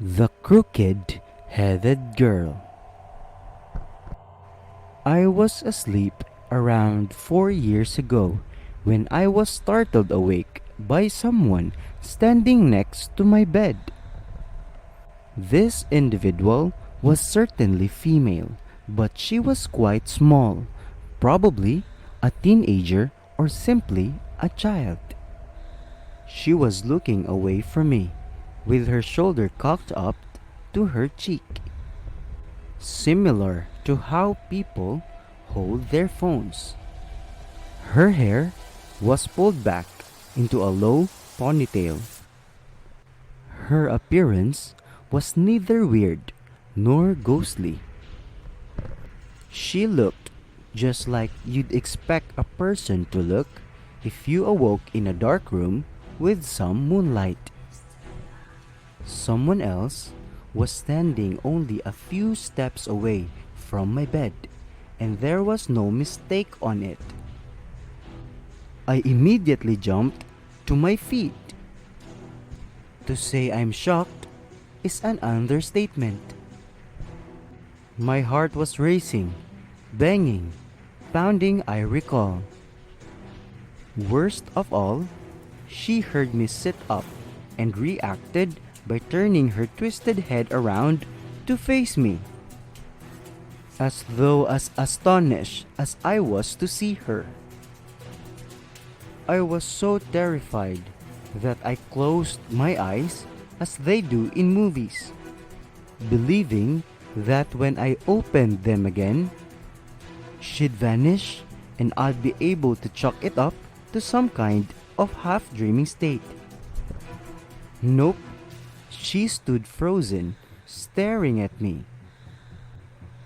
The Crooked-Headed Girl. I was asleep around 4 years ago when I was startled awake by someone standing next to my bed. This individual was certainly female, but she was quite small, probably a teenager or simply a child. She was looking away from me, with her shoulder cocked up to her cheek, similar to how people hold their phones. Her hair was pulled back into a low ponytail. Her appearance was neither weird nor ghostly. She looked just like you'd expect a person to look if you awoke in a dark room with some moonlight. Someone else was standing only a few steps away from my bed, and there was no mistake on it. I immediately jumped to my feet. To say I'm shocked is an understatement. My heart was racing, banging, pounding, I recall. Worst of all, she heard me sit up and reacted by turning her twisted head around to face me, as though as astonished as I was to see her. I was so terrified that I closed my eyes as they do in movies, believing that when I opened them again, she'd vanish and I'd be able to chalk it up to some kind of half-dreaming state. Nope, she stood frozen, staring at me.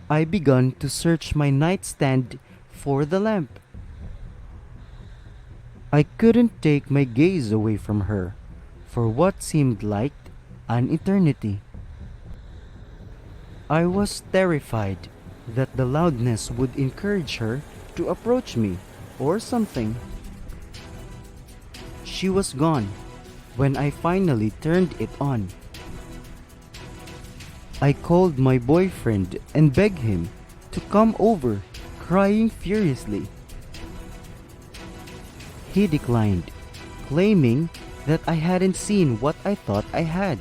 I began to search my nightstand for the lamp. I couldn't take my gaze away from her for what seemed like an eternity. I was terrified that the loudness would encourage her to approach me or something. She was gone when I finally turned it on. I called my boyfriend and begged him to come over, crying furiously. He declined, claiming that I hadn't seen what I thought I had.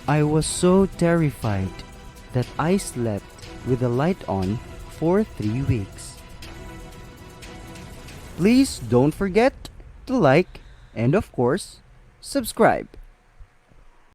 I was so terrified that I slept with the light on for 3 weeks. Please don't forget to like and, of course, subscribe.